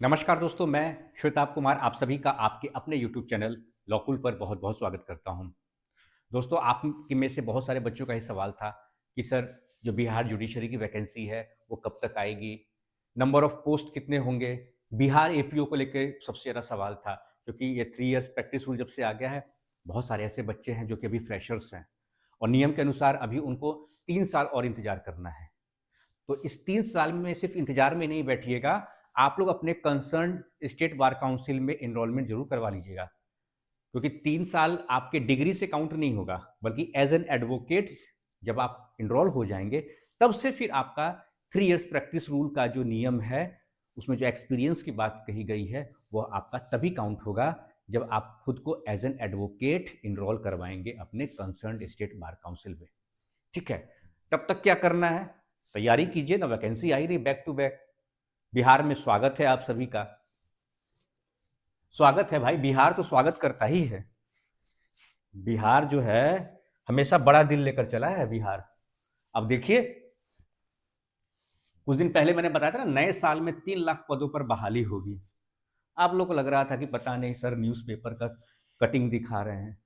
नमस्कार दोस्तों, मैं श्वेताब कुमार आप सभी का आपके अपने यूट्यूब चैनल लॉकुल पर बहुत-बहुत स्वागत करता हूं। दोस्तों, आप में से बहुत सारे बच्चों का ये सवाल था कि सर जो बिहार जुडिशरी की वैकेंसी है, वो कब तक आएगी? नंबर ऑफ पोस्ट कितने होंगे? बिहार एपीओ को लेके सबसे ज़्यादा सवाल था क्योंकि ये 3 इयर्स प्रैक्टिस रूल जब से आ गया है, बहुत सारे ऐसे बच्चे हैं जो कि अभी फ्रेशर्स हैं और नियम के अनुसार अभी उनको 3 साल और इंतज़ार करना है। तो इस 3 साल में सिर्फ इंतजार में नहीं बैठिएगा, आप लोग अपने कंसर्न स्टेट बार काउंसिल में एनरोलमेंट ज़रूर करवा लीजिएगा। क्योंकि 3 साल आपके डिग्री से काउंट नहीं होगा, बल्कि एज़ एन एडवोकेट जब आप एनरोल हो जाएँगे, तब से फिर आपका 3 इयर्स प्रैक्टिस रूल का जो नियम है, उसमें जो एक्सपीरियंस की बात कही गई है, वह आपका तभी काउंट होगा, जब आप खुद को एज़ एन एडवोकेट एनरोल करवाएँगे अपने कंसर्न्ड स्टेट बार काउंसिल में। ठीक है? तब तक क्या करना है? तैयारी कीजिए ना, वैकेंसी आ ही रही बैक टू बैक। बिहार में स्वागत है आप सभी का। स्वागत है भाई, बिहार तो स्वागत करता ही है। बिहार जो है हमेशा बड़ा दिल लेकर चला है बिहार। अब देखिए, कुछ दिन पहले मैंने बताया था ना, नए साल में 3 लाख पदों पर बहाली होगी। आप लोग को लग रहा था कि पता नहीं सर, न्यूज़पेपर का कटिंग दिखा रहे हैं।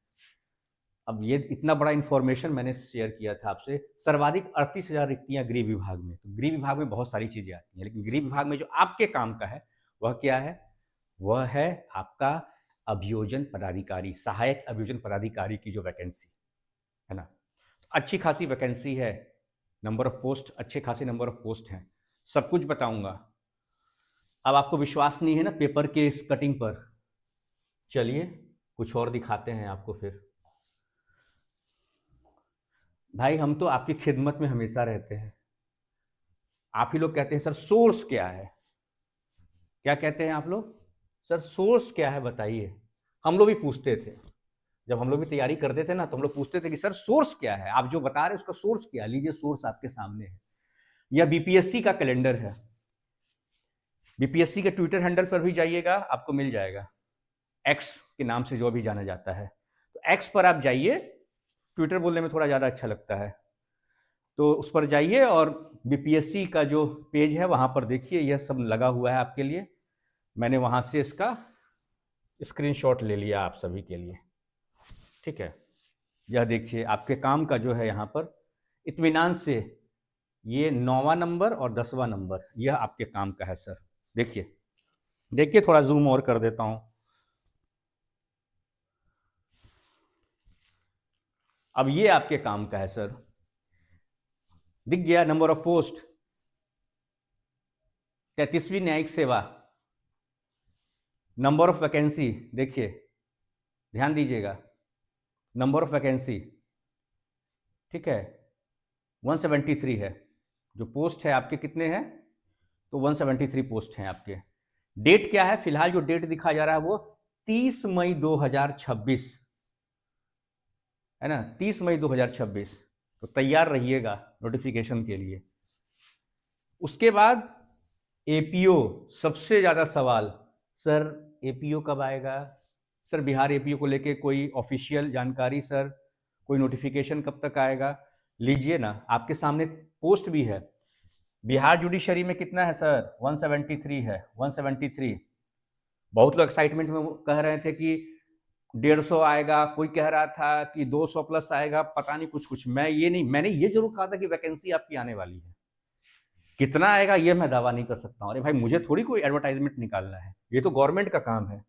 अब ये इतना बड़ा इंफॉर्मेशन मैंने शेयर किया था आपसे। सर्वाधिक 38,000 रिक्तियां गृह विभाग में। तो गृह विभाग में बहुत सारी चीजें आती हैं, लेकिन गृह विभाग में जो आपके काम का है वह क्या है? वह है आपका अभियोजन पदाधिकारी, सहायक अभियोजन पदाधिकारी की जो वैकेंसी है ना। तो अच्छी खासी वैकेंसी है, नंबर ऑफ पोस्ट अच्छे खासे नंबर ऑफ पोस्ट हैं, सब कुछ बताऊंगा। अब आपको विश्वास नहीं है ना पेपर के इस कटिंग पर, चलिए कुछ और दिखाते हैं आपको फिर। भाई हम तो आपकी खिदमत में हमेशा रहते हैं। आप ही लोग कहते हैं सर सोर्स क्या है? क्या कहते हैं आप लोग? सर सोर्स क्या है बताइए। हम लोग भी पूछते थे, जब हम लोग भी तैयारी करते थे ना, तो हम लोग पूछते थे कि सर सोर्स क्या है, आप जो बता रहे हैं उसका सोर्स क्या है? लीजिए सोर्स आपके सामने है। यह बीपीएससी का कैलेंडर है। बीपीएससी के ट्विटर हैंडल पर भी जाइएगा, आपको मिल जाएगा। एक्स के नाम से जो भी जाना जाता है, तो एक्स पर आप जाइए। ट्विटर बोलने में थोड़ा ज़्यादा अच्छा लगता है, तो उस पर जाइए और बीपीएससी का जो पेज है वहाँ पर देखिए, यह सब लगा हुआ है आपके लिए। मैंने वहाँ से इसका स्क्रीनशॉट ले लिया आप सभी के लिए। ठीक है, यह देखिए आपके काम का जो है यहाँ पर इत्मीनान से, ये 9वां नंबर और 10वां नंबर यह आपके काम का है सर। देखिए देखिए, थोड़ा जूम और कर देता हूँ। अब ये आपके काम का है सर, दिख गया नंबर ऑफ पोस्ट 33वीं न्यायिक सेवा। नंबर ऑफ वैकेंसी देखिए, ध्यान दीजिएगा, नंबर ऑफ वैकेंसी ठीक है 173 है। जो पोस्ट है आपके कितने हैं? तो 173 पोस्ट हैं आपके। डेट क्या है? फिलहाल जो डेट दिखा जा रहा है वो 30 मई 2026 है ना, 30 मई 2026। तो तैयार रहिएगा नोटिफिकेशन के लिए। उसके बाद एपीओ, सबसे ज़्यादा सवाल, सर एपीओ कब आएगा? सर बिहार एपीओ को लेके कोई ऑफिशियल जानकारी सर, कोई नोटिफिकेशन कब तक आएगा? लीजिए ना, आपके सामने पोस्ट भी है। बिहार जुडिशरी में कितना है सर? 173 है, 173। बहुत लोग एक्साइटमेंट में कह रहे थे कि 150 आएगा, कोई कह रहा था कि 200 प्लस आएगा, पता नहीं कुछ कुछ। मैंने ये जरूर कहा था कि वैकेंसी आपकी आने वाली है। कितना आएगा ये मैं दावा नहीं कर सकता हूँ। अरे भाई, मुझे थोड़ी कोई एडवर्टाइजमेंट निकालना है, ये तो गवर्नमेंट का काम है।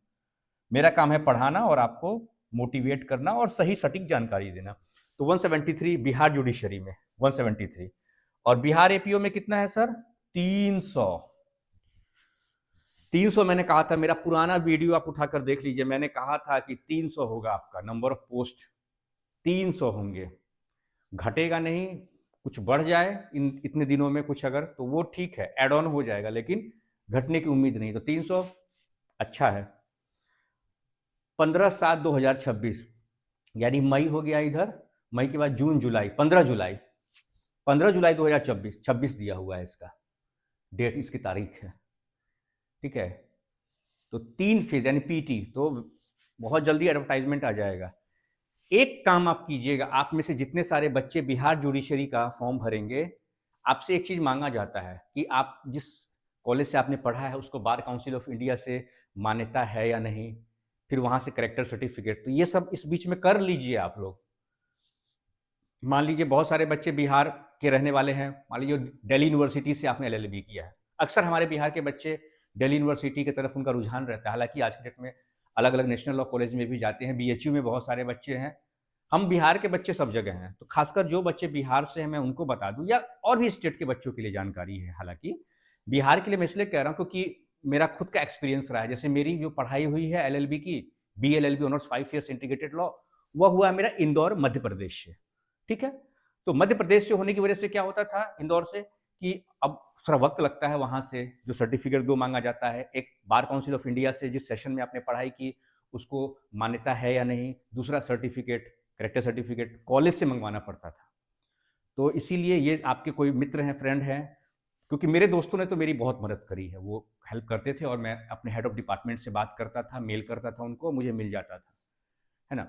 मेरा काम है पढ़ाना और आपको मोटिवेट करना और सही सटीक जानकारी देना। तो 173 बिहार जुडिशरी में 173, और बिहार एपीओ में कितना है सर? 300। 300 मैंने कहा था, मेरा पुराना वीडियो आप उठाकर देख लीजिए, मैंने कहा था कि 300 होगा आपका नंबर ऑफ पोस्ट, 300 होंगे, घटेगा नहीं। कुछ बढ़ जाए इतने दिनों में कुछ अगर, तो वो ठीक है, एड ऑन हो जाएगा, लेकिन घटने की उम्मीद नहीं। तो 300 अच्छा है। 15/7/2026 यानी मई हो गया इधर, मई के बाद जून जुलाई, 15 जुलाई, 15 जुलाई 2026, 26 दिया हुआ है इसका डेट, इसकी तारीख है। ठीक है, तो 3 फेज यानी पीटी, तो बहुत जल्दी एडवर्टाइजमेंट आ जाएगा। एक काम आप कीजिएगा, आप में से जितने सारे बच्चे बिहार जुडिशरी का फॉर्म भरेंगे, आपसे एक चीज मांगा जाता है कि आप जिस कॉलेज से आपने पढ़ा है, उसको बार काउंसिल ऑफ इंडिया से मान्यता है या नहीं, फिर वहाँ से करेक्टर सर्टिफिकेट, तो ये सब इस बीच में कर लीजिए आप लोग। मान लीजिए बहुत सारे बच्चे बिहार के रहने वाले हैं, मान लीजिए दिल्ली यूनिवर्सिटी से आपने एलएलबी किया है। अक्सर हमारे बिहार के बच्चे दिल्ली यूनिवर्सिटी की तरफ उनका रुझान रहता है, हालांकि आज के डेट में अलग अलग नेशनल लॉ कॉलेज में भी जाते हैं, बीएचयू में बहुत सारे बच्चे हैं। हम बिहार के बच्चे सब जगह हैं, तो खासकर जो बच्चे बिहार से हैं मैं उनको बता दूं, या और भी स्टेट के बच्चों के लिए जानकारी है। हालांकि बिहार के लिए मैं इसलिए कह रहा हूँ क्योंकि मेरा खुद का एक्सपीरियंस रहा है। जैसे मेरी जो पढ़ाई हुई है एलएलबी की, BLLB honours 5 years integrated law, वह हुआ है मेरा इंदौर मध्य प्रदेश से। ठीक है, तो मध्य प्रदेश से होने की वजह से क्या होता था इंदौर से, कि अब थोड़ा वक्त लगता है वहां से जो सर्टिफिकेट 2 मांगा जाता है, एक बार काउंसिल ऑफ इंडिया से जिस सेशन में आपने पढ़ाई की उसको मान्यता है या नहीं, दूसरा सर्टिफिकेट करेक्टर सर्टिफिकेट कॉलेज से मंगवाना पड़ता था। तो इसीलिए ये आपके कोई मित्र हैं, फ्रेंड हैं, क्योंकि मेरे दोस्तों ने तो मेरी बहुत मदद करी है, वो हेल्प करते थे और मैं अपने हेड ऑफ डिपार्टमेंट से बात करता था, मेल करता था उनको, मुझे मिल जाता था, है ना।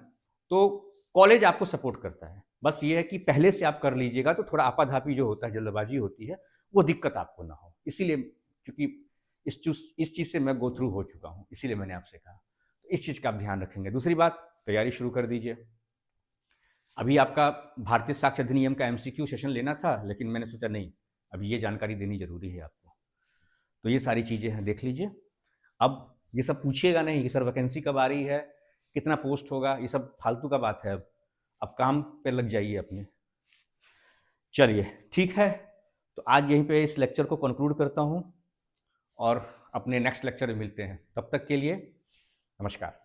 तो कॉलेज आपको सपोर्ट करता है, बस ये है कि पहले से आप कर लीजिएगा तो थोड़ा आपाधापी जो होता है, जल्दबाजी होती है, वो दिक्कत आपको ना हो। इसीलिए चूंकि इस चीज़ से मैं गो थ्रू हो चुका हूँ, इसीलिए मैंने आपसे कहा, तो इस चीज़ का आप ध्यान रखेंगे। दूसरी बात, तैयारी शुरू कर दीजिए। अभी आपका भारतीय साक्ष्य अधिनियम का एमसीक्यू सेशन लेना था, लेकिन मैंने सोचा नहीं, अभी ये जानकारी देनी जरूरी है आपको, तो ये सारी चीज़ें हैं, देख लीजिए। अब ये सब पूछिएगा नहीं कि सर वैकेंसी कब आ रही है, कितना पोस्ट होगा, ये सब फालतू का बात है। अब काम पे लग जाइए अपने। चलिए ठीक है, तो आज यहीं पे इस लेक्चर को कंक्लूड करता हूँ और अपने नेक्स्ट लेक्चर में मिलते हैं। तब तक के लिए नमस्कार।